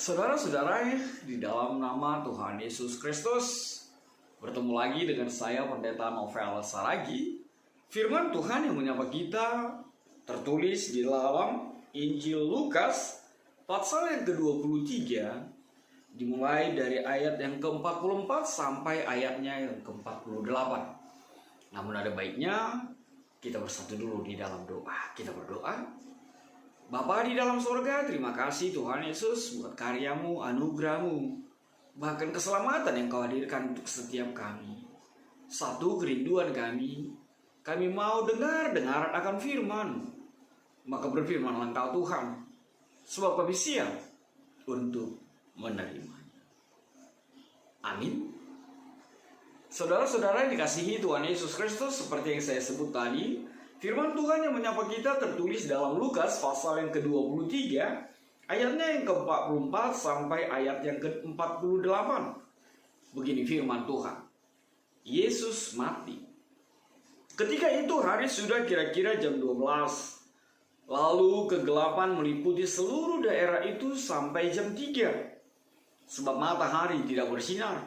Saudara-saudara, di dalam nama Tuhan Yesus Kristus, bertemu lagi dengan saya Pendeta Novel Saragi. Firman Tuhan yang menyapa kita tertulis di dalam Injil Lukas pasal yang ke-23, dimulai dari ayat yang ke-44 sampai ayatnya yang ke-48. Namun ada baiknya kita bersatu dulu di dalam doa. Kita berdoa. Bapa di dalam surga, terima kasih Tuhan Yesus buat karyamu, anugerahmu, bahkan keselamatan yang kau hadirkan untuk setiap kami. Satu kerinduan kami mau dengar akan firman. Maka berfirmanlah Engkau Tuhan, sebab kami siap untuk menerimanya. Amin. Saudara-saudara yang dikasihi Tuhan Yesus Kristus, seperti yang saya sebut tadi, firman Tuhan yang menyapa kita tertulis dalam Lukas pasal yang ke-23, ayatnya yang ke-44 sampai ayat yang ke-48. Begini firman Tuhan. Yesus mati. Ketika itu hari sudah kira-kira jam 12. Lalu kegelapan meliputi seluruh daerah itu sampai jam 3. Sebab matahari tidak bersinar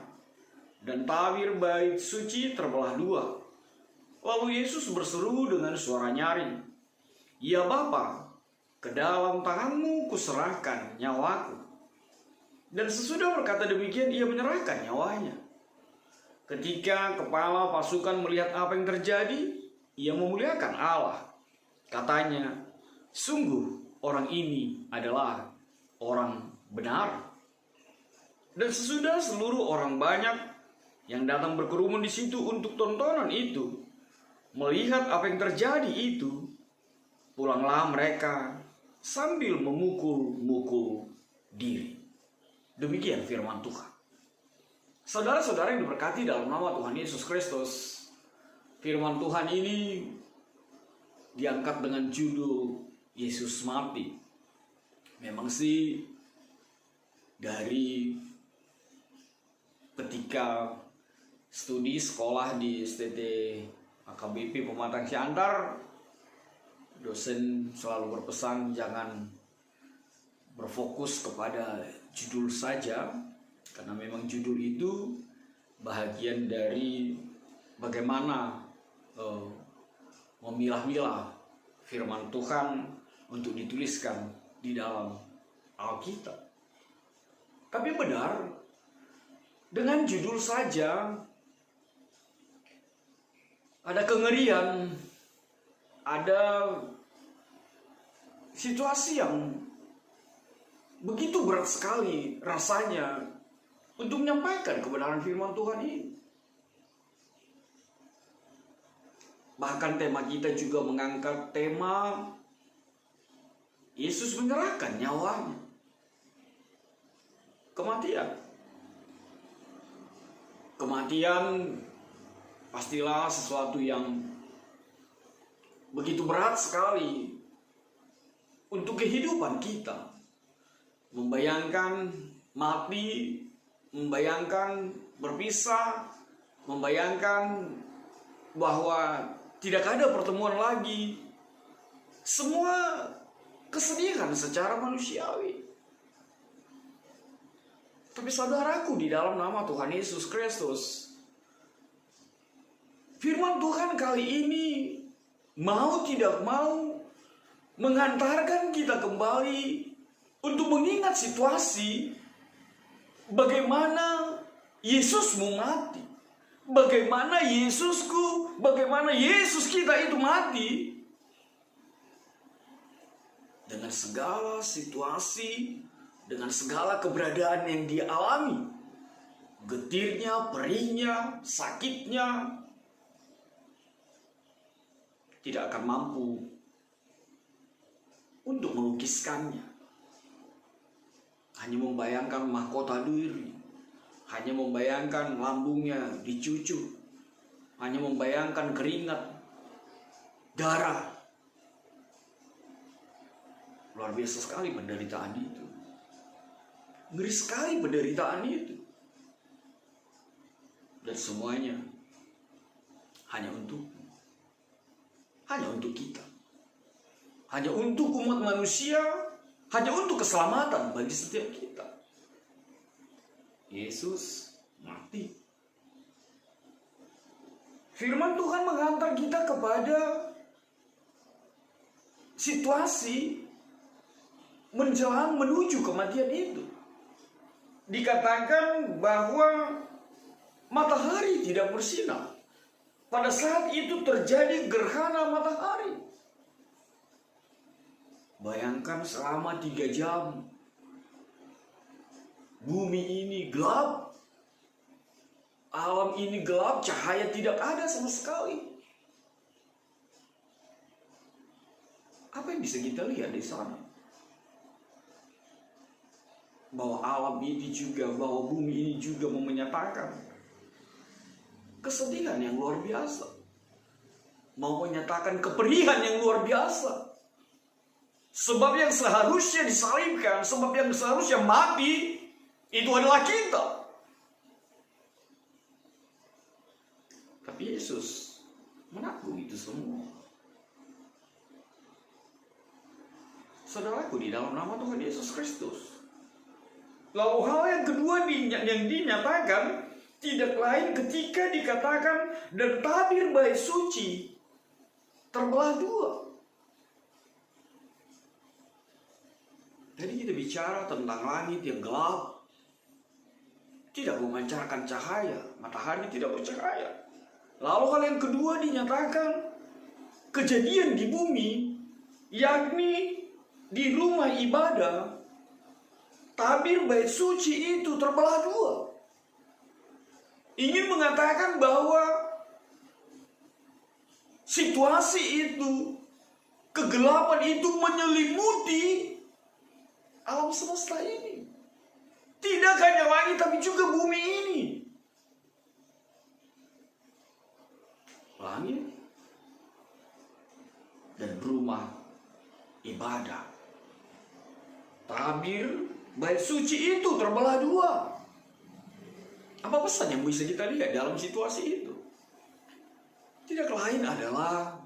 dan tabir bait suci terbelah dua. Lalu Yesus berseru dengan suara nyaring, "Ya Bapa, ke dalam tanganmu kuserahkan nyawaku." Dan sesudah berkata demikian, ia menyerahkan nyawanya. Ketika kepala pasukan melihat apa yang terjadi, ia memuliakan Allah. Katanya, "Sungguh orang ini adalah orang benar." Dan sesudah seluruh orang banyak yang datang berkerumun di situ untuk tontonan itu melihat apa yang terjadi itu, pulanglah mereka sambil memukul-mukul diri. Demikian firman Tuhan. Saudara-saudara yang diberkati dalam nama Tuhan Yesus Kristus, firman Tuhan ini diangkat dengan judul Yesus mati. Memang sih dari ketika studi sekolah di STT AKBP Pematang Siantar, dosen selalu berpesan jangan berfokus kepada judul saja, karena memang judul itu bahagian dari bagaimana memilah-milah firman Tuhan untuk dituliskan di dalam Alkitab. Tapi benar, dengan judul saja ada kengerian, ada situasi yang begitu berat sekali rasanya untuk menyampaikan kebenaran firman Tuhan ini. Bahkan tema kita juga mengangkat tema Yesus menyerahkan nyawanya. Kematian pastilah sesuatu yang begitu berat sekali untuk kehidupan kita. Membayangkan mati, membayangkan berpisah, membayangkan bahwa tidak ada pertemuan lagi. Semua kesedihan secara manusiawi. Tapi saudaraku, di dalam nama Tuhan Yesus Kristus, firman Tuhan kali ini mau tidak mau mengantarkan kita kembali untuk mengingat situasi bagaimana Yesusmu mati, bagaimana Yesusku, bagaimana Yesus kita itu mati, dengan segala situasi, dengan segala keberadaan yang dia alami, getirnya, perihnya, sakitnya, tidak akan mampu untuk melukiskannya. Hanya membayangkan mahkota duri, hanya membayangkan lambungnya dicucuk, hanya membayangkan keringat, darah. Luar biasa sekali penderitaan itu. Ngeri sekali penderitaan itu. Dan semuanya hanya untuk kita. Hanya untuk umat manusia, hanya untuk keselamatan bagi setiap kita. Yesus mati. Firman Tuhan menghantar kita kepada situasi menjelang menuju kematian itu. Dikatakan bahwa matahari tidak bersinar. Pada saat itu terjadi gerhana matahari. Bayangkan selama 3 jam bumi ini gelap, alam ini gelap, cahaya tidak ada sama sekali. Apa yang bisa kita lihat di sana? Bahwa alam ini juga, bahwa bumi ini juga menyatakan kesedihan yang luar biasa, mau menyatakan kepedihan yang luar biasa. Sebab yang seharusnya disalibkan, sebab yang seharusnya mati, itu adalah kita. Tapi Yesus menanggung itu semua. Saudaraku, di dalam nama Tuhan Yesus Kristus. Lalu hal yang kedua yang dinyatakan tidak lain ketika dikatakan dan tabir bait suci terbelah 2. Jadi kita bicara tentang langit yang gelap, tidak memancarkan cahaya, matahari tidak bercahaya. Lalu hal yang kedua dinyatakan kejadian di bumi, yakni di rumah ibadah, tabir bait suci itu terbelah 2. Ingin mengatakan bahwa situasi itu, kegelapan itu menyelimuti alam semesta ini. Tidak hanya langit tapi juga bumi ini. Langit dan rumah ibadah, tabir bait suci itu terbelah 2. Apa pesan yang bisa kita lihat dalam situasi itu? Tidak lain adalah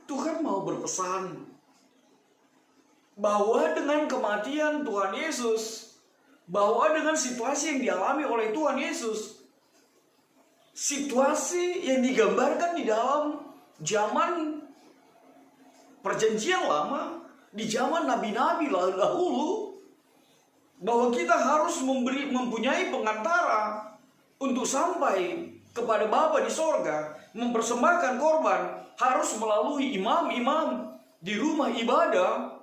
Tuhan mau berpesan bahwa dengan kematian Tuhan Yesus, bahwa dengan situasi yang dialami oleh Tuhan Yesus, situasi yang digambarkan di dalam zaman perjanjian lama, di zaman nabi-nabi dahulu, bahwa kita harus mempunyai pengantara untuk sampai kepada Bapa di sorga, mempersembahkan korban, harus melalui imam-imam di rumah ibadah.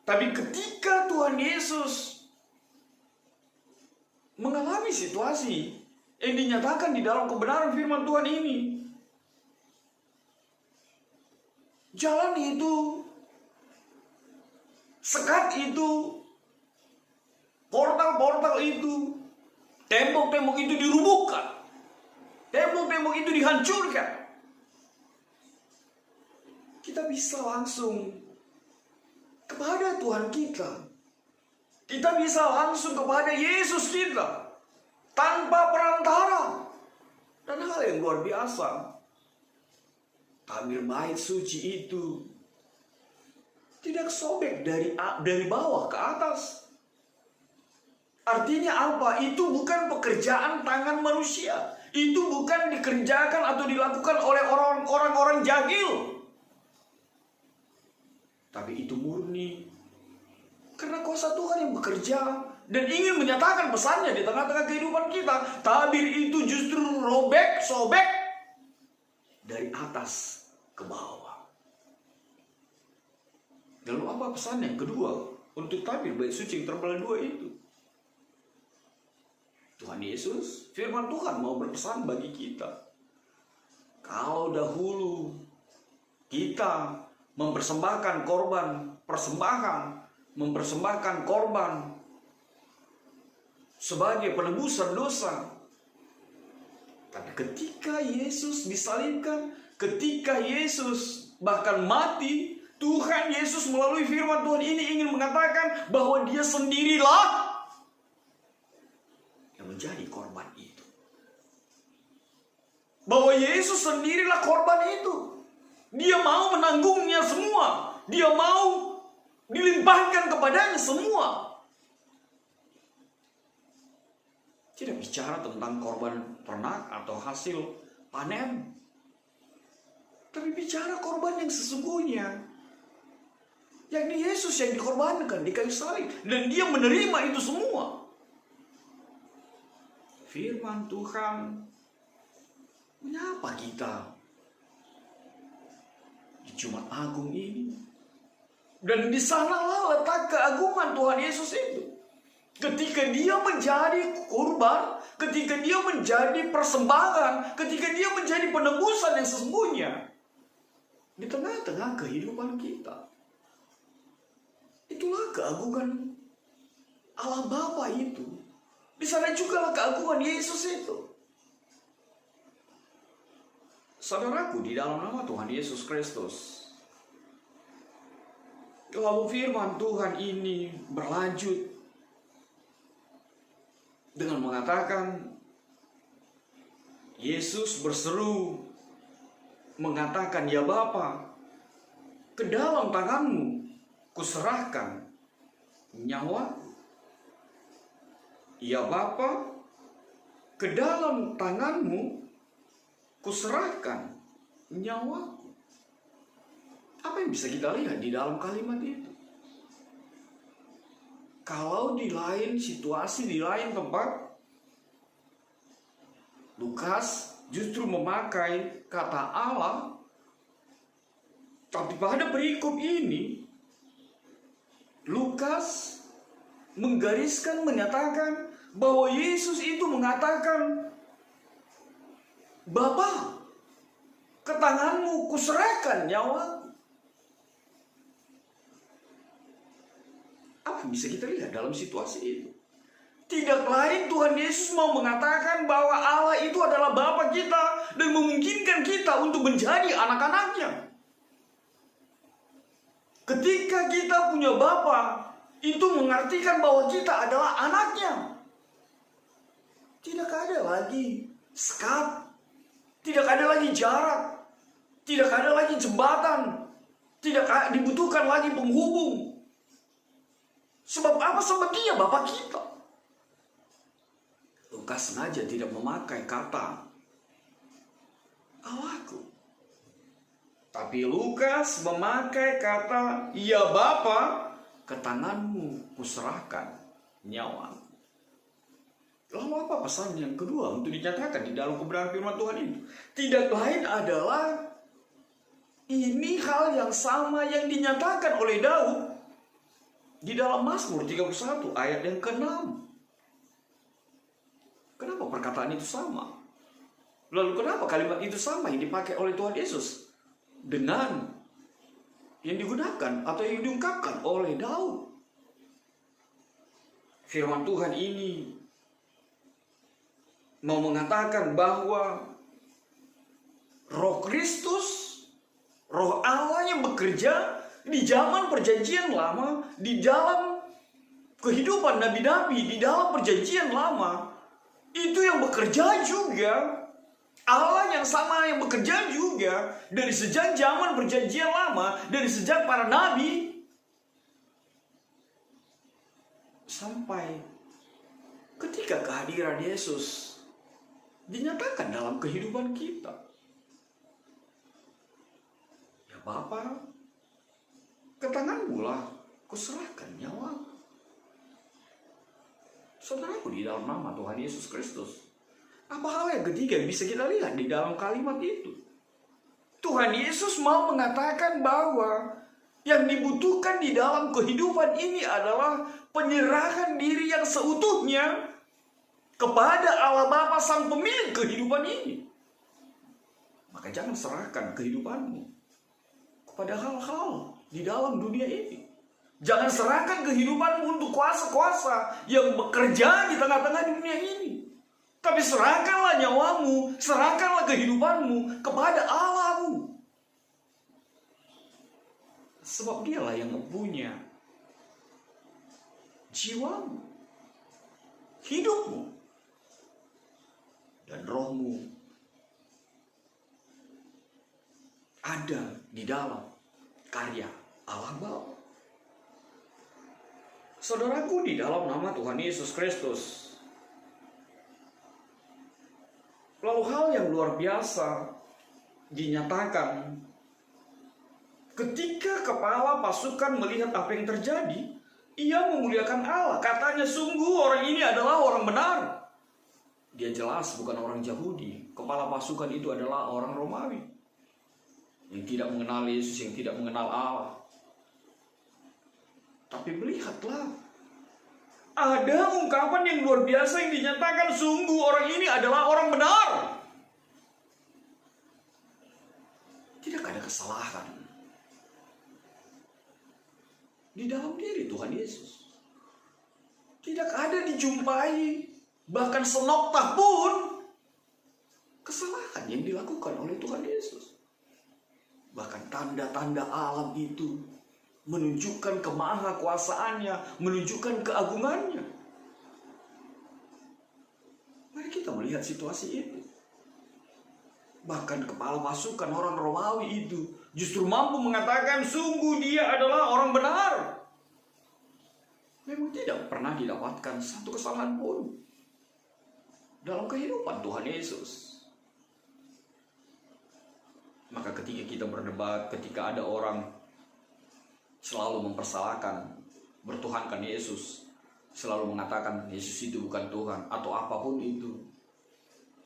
Tapi ketika Tuhan Yesus mengalami situasi yang dinyatakan di dalam kebenaran firman Tuhan ini, jalan itu, sekat itu, portal-portal itu, tembok-tembok itu dirubuhkan, tembok-tembok itu dihancurkan. Kita bisa langsung kepada Tuhan kita. Kita bisa langsung kepada Yesus kita tanpa perantara. Dan hal yang luar biasa, tabir bait suci itu tidak sobek dari bawah ke atas. Artinya apa? Itu bukan pekerjaan tangan manusia. Itu bukan dikerjakan atau dilakukan oleh orang-orang jahil. Tapi itu murni karena kuasa Tuhan yang bekerja dan ingin menyatakan pesannya di tengah-tengah kehidupan kita. Tabir itu justru sobek dari atas ke bawah. Lalu apa pesan yang kedua untuk tabir bait suci yang terbelah 2 itu? Tuhan Yesus, firman Tuhan mau berpesan bagi kita. Kalau dahulu kita mempersembahkan korban, mempersembahkan korban sebagai penebusan dosa. Tapi ketika Yesus disalibkan, ketika Yesus bahkan mati, Tuhan Yesus melalui firman Tuhan ini ingin mengatakan bahwa Dia sendirilah menjadi korban itu. Bahwa Yesus sendirilah korban itu. Dia mau menanggungnya semua. Dia mau Dilimpahkan kepadanya semua. Tidak bicara tentang korban ternak atau hasil panen, tapi bicara korban yang sesungguhnya, yakni Yesus yang dikorbankan di kayu salib, dan Dia menerima itu semua. Firman Tuhan menyapa kita di Jumat Agung ini, dan di sanalah letak keagungan Tuhan Yesus itu. Ketika Dia menjadi kurban, ketika Dia menjadi persembahan, ketika Dia menjadi penebusan yang sesungguhnya di tengah-tengah kehidupan kita. Itulah keagungan Allah Bapa itu. Di sana juga lah keagungan Yesus itu. Saudaraku, di dalam nama Tuhan Yesus Kristus, lalu firman Tuhan ini berlanjut dengan mengatakan, Yesus berseru mengatakan, "Ya Bapa, ke dalam tanganmu kuserahkan nyawa. Ya Bapa, ke dalam tanganmu kuserahkan nyawaku." Apa yang bisa kita lihat di dalam kalimat itu? Kalau di lain situasi, di lain tempat, Lukas justru memakai kata Allah, tapi pada perikop ini Lukas menggariskan, menyatakan bahwa Yesus itu mengatakan, "Bapa, ke tanganmu kuserahkan nyawaku." Apa yang bisa kita lihat dalam situasi itu? Tidak lain Tuhan Yesus mau mengatakan bahwa Allah itu adalah Bapa kita dan memungkinkan kita untuk menjadi anak-anaknya. Ketika kita punya Bapa, itu mengartikan bahwa kita adalah anaknya. Tidak ada lagi sekat, tidak ada lagi jarak, tidak ada lagi jembatan, tidak dibutuhkan lagi penghubung. Sebab apa? Sebab Dia Bapa kita. Lukas sengaja tidak memakai kata Allahku, tapi Lukas memakai kata, "Ya Bapa, ke tanganmu kuserahkan nyawaku." Lalu apa pesan yang kedua untuk dinyatakan di dalam kebenaran firman Tuhan itu? Tidak lain adalah ini hal yang sama yang dinyatakan oleh Daud di dalam Mazmur 31 ayat yang ke-6. Kenapa perkataan itu sama? Lalu kenapa kalimat itu sama yang dipakai oleh Tuhan Yesus dengan yang digunakan atau yang diungkapkan oleh Daud? Firman Tuhan ini mau mengatakan bahwa Roh Kristus, Roh Allah yang bekerja di zaman perjanjian lama, di dalam kehidupan nabi-nabi, di dalam perjanjian lama, itu yang bekerja juga. Allah yang sama yang bekerja juga dari sejak zaman perjanjian lama, dari sejak para nabi sampai ketika kehadiran Yesus dinyatakan dalam kehidupan kita. Ya Bapa, ke tanganmu lah kuserahkan nyawaku. Saudaraku, di dalam nama Tuhan Yesus Kristus, apa hal yang ketiga yang bisa kita lihat di dalam kalimat itu? Tuhan Yesus mau mengatakan bahwa yang dibutuhkan di dalam kehidupan ini adalah penyerahan diri yang seutuhnya kepada Allah Bapa Sang Pemilik kehidupan ini. Maka jangan serahkan kehidupanmu kepada hal-hal di dalam dunia ini. Jangan serahkan kehidupanmu untuk kuasa-kuasa yang bekerja di tengah-tengah dunia ini. Tapi serahkanlah nyawamu, serahkanlah kehidupanmu kepada Allahmu. Sebab Dialah yang mempunyai jiwamu, hidupmu, dan rohmu ada di dalam karya Allah Bapa. Saudaraku, di dalam nama Tuhan Yesus Kristus, lalu hal yang luar biasa dinyatakan ketika kepala pasukan melihat apa yang terjadi. Ia memuliakan Allah. Katanya, sungguh orang ini adalah orang benar. Dia jelas bukan orang Yahudi. Kepala pasukan itu adalah orang Romawi yang tidak mengenal Yesus, yang tidak mengenal Allah. Tapi melihatlah, ada ungkapan yang luar biasa yang dinyatakan, sungguh orang ini adalah orang benar. Tidak ada kesalahan di dalam diri Tuhan Yesus. Tidak ada dijumpai bahkan senoktah pun kesalahan yang dilakukan oleh Tuhan Yesus. Bahkan tanda-tanda alam itu menunjukkan kemahakuasaannya, menunjukkan keagungannya. Mari kita melihat situasi itu. Bahkan kepala pasukan orang Romawi itu justru mampu mengatakan, sungguh dia adalah orang benar. Memang tidak pernah didapatkan satu kesalahan pun dalam kehidupan Tuhan Yesus. Maka ketika kita berdebat, ketika ada orang selalu mempersalahkan, bertuhankan Yesus, selalu mengatakan Yesus itu bukan Tuhan, atau apapun itu,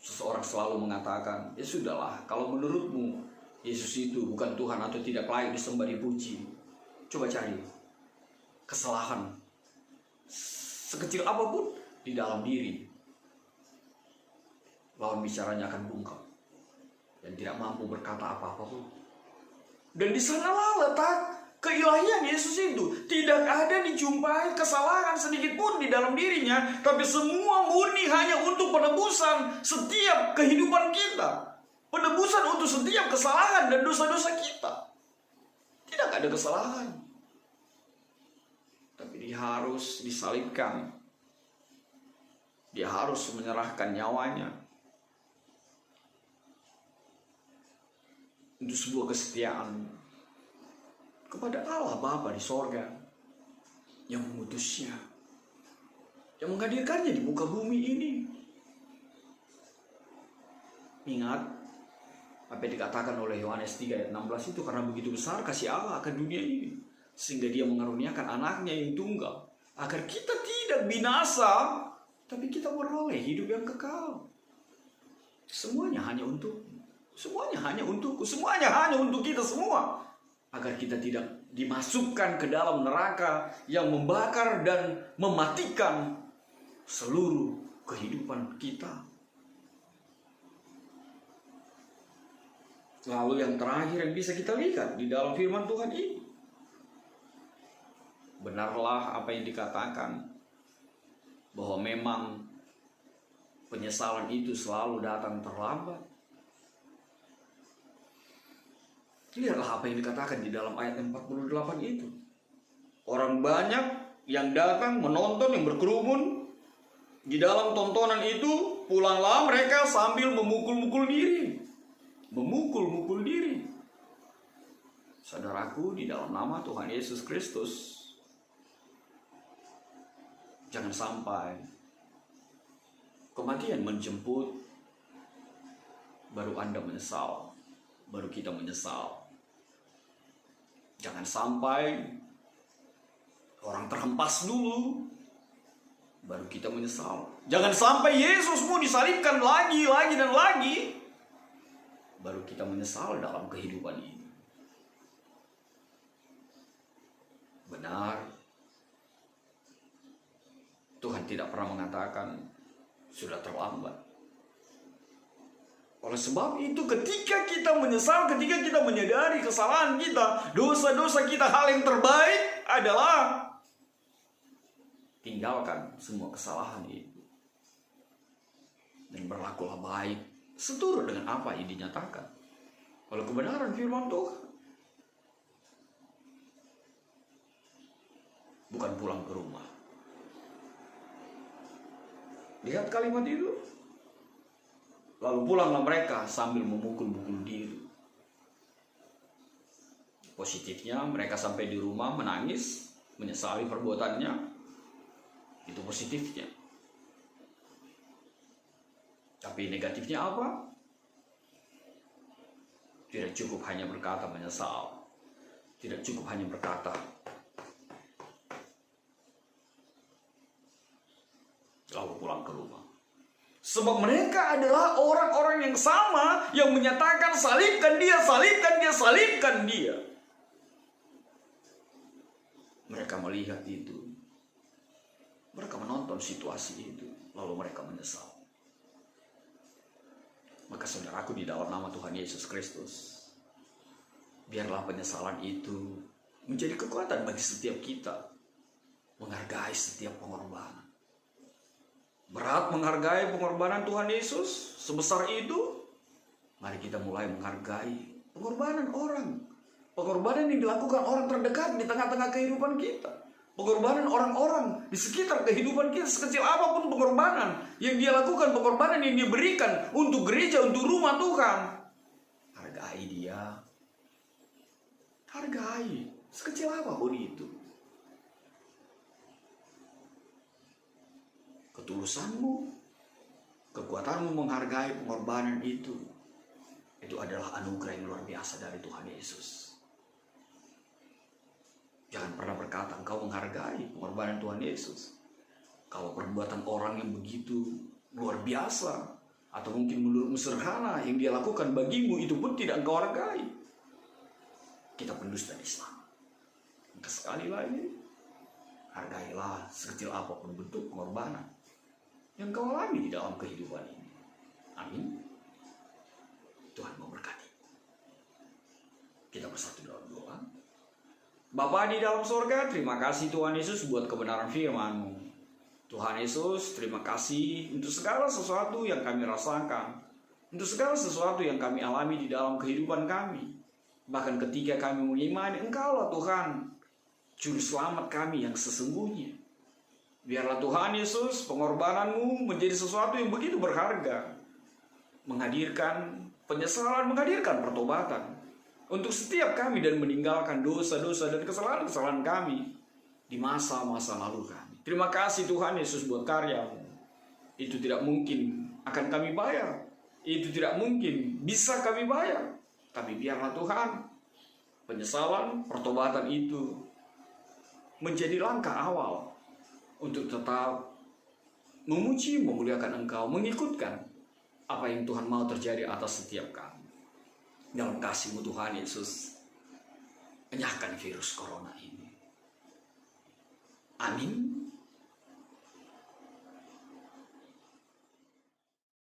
seseorang selalu mengatakan, ya sudahlah, kalau menurutmu Yesus itu bukan Tuhan atau tidak layak disembah dipuji, coba cari kesalahan sekecil apapun di dalam diri, lawan bicaranya akan bungkam dan tidak mampu berkata apa-apa pun. Dan di sanalah letak keilahian Yesus itu. Tidak ada dijumpai kesalahan sedikit pun di dalam dirinya, tapi semua murni hanya untuk penebusan setiap kehidupan kita. Penebusan untuk setiap kesalahan dan dosa-dosa kita. Tidak ada kesalahan, tapi dia harus disalibkan. Dia harus menyerahkan nyawanya untuk sebuah kesetiaan kepada Allah Bapa di sorga yang mengutusnya, yang menghadirkannya di muka bumi ini. Ingat apa yang dikatakan oleh Yohanes 3 ayat 16 itu, karena begitu besar kasih Allah akan dunia ini, sehingga dia mengaruniakan anaknya yang tunggal, agar kita tidak binasa, tapi kita beroleh hidup yang kekal. Semuanya hanya untuk, semuanya hanya untukku, semuanya hanya untuk kita semua, agar kita tidak dimasukkan ke dalam neraka yang membakar dan mematikan seluruh kehidupan kita. Lalu yang terakhir yang bisa kita lihat di dalam firman Tuhan ini, benarlah apa yang dikatakan bahwa memang penyesalan itu selalu datang terlambat. Lihatlah apa yang dikatakan di dalam ayat 48 itu. Orang banyak yang datang menonton, yang berkerumun di dalam tontonan itu, pulanglah mereka sambil memukul-mukul diri. Memukul-mukul diri. Saudaraku, di dalam nama Tuhan Yesus Kristus, jangan sampai kematian menjemput baru Anda menyesal, baru kita menyesal. Jangan sampai orang terhempas dulu baru kita menyesal. Jangan sampai Yesusmu disalibkan lagi dan lagi baru kita menyesal dalam kehidupan ini. Benar, Tuhan tidak pernah mengatakan sudah terlambat. Oleh sebab itu, ketika kita menyesal, ketika kita menyadari kesalahan kita, dosa-dosa kita, hal yang terbaik adalah tinggalkan semua kesalahan itu dan berlakulah baik seturut dengan apa yang dinyatakan oleh kebenaran firman Tuhan. Bukan pulang ke rumah. Lihat kalimat itu. Lalu pulanglah mereka sambil memukul-mukul diri. Positifnya mereka sampai di rumah menangis, menyesali perbuatannya. Itu positifnya. Tapi negatifnya apa? Tidak cukup hanya berkata menyesal. Tidak cukup hanya berkata lalu pulang ke rumah. Sebab mereka adalah orang-orang yang sama yang menyatakan salibkan dia, salibkan dia, salibkan dia. Mereka melihat itu. Mereka menonton situasi itu. Lalu mereka menyesal. Maka saudaraku, di dalam nama Tuhan Yesus Kristus, biarlah penyesalan itu menjadi kekuatan bagi setiap kita. Menghargai setiap pengorbanan. Berat menghargai pengorbanan Tuhan Yesus sebesar itu. Mari kita mulai menghargai pengorbanan orang. Pengorbanan yang dilakukan orang terdekat di tengah-tengah kehidupan kita. Pengorbanan orang-orang di sekitar kehidupan kita, sekecil apapun pengorbanan yang dia lakukan, pengorbanan yang dia berikan untuk gereja, untuk rumah Tuhan. Hargai dia. Hargai, sekecil apapun itu. Ketulusanmu, kekuatanmu menghargai pengorbanan itu adalah anugerah yang luar biasa dari Tuhan Yesus. Jangan pernah berkata engkau menghargai pengorbanan Tuhan Yesus kalau perbuatan orang yang begitu luar biasa atau mungkin menurutmu sederhana yang dia lakukan bagimu itu pun tidak engkau hargai. Kita pendusta Islam. Maka sekali lagi, hargailah sekecil apapun bentuk pengorbanan yang kau alami di dalam kehidupan ini. Amin. Tuhan memberkati. Kita bersatu dalam doa. Bapa di dalam surga, terima kasih Tuhan Yesus buat kebenaran firman-Mu. Tuhan Yesus, terima kasih untuk segala sesuatu yang kami rasakan, untuk segala sesuatu yang kami alami di dalam kehidupan kami. Bahkan ketika kami mengimani Engkau-lah Tuhan, Juru Selamat kami yang sesungguhnya. Biarlah Tuhan Yesus, pengorbanan-Mu menjadi sesuatu yang begitu berharga, menghadirkan penyesalan, menghadirkan pertobatan untuk setiap kami dan meninggalkan dosa-dosa dan kesalahan-kesalahan kami di masa-masa lalu kami. Terima kasih Tuhan Yesus buat karya-Mu. Itu tidak mungkin akan kami bayar. Itu tidak mungkin bisa kami bayar. Tapi biarlah Tuhan, penyesalan, pertobatan itu menjadi langkah awal untuk tetap memuji, memuliakan Engkau, mengikutkan apa yang Tuhan mau terjadi atas setiap kami. Dalam kasih-Mu Tuhan Yesus, enyahkan virus corona ini. Amin.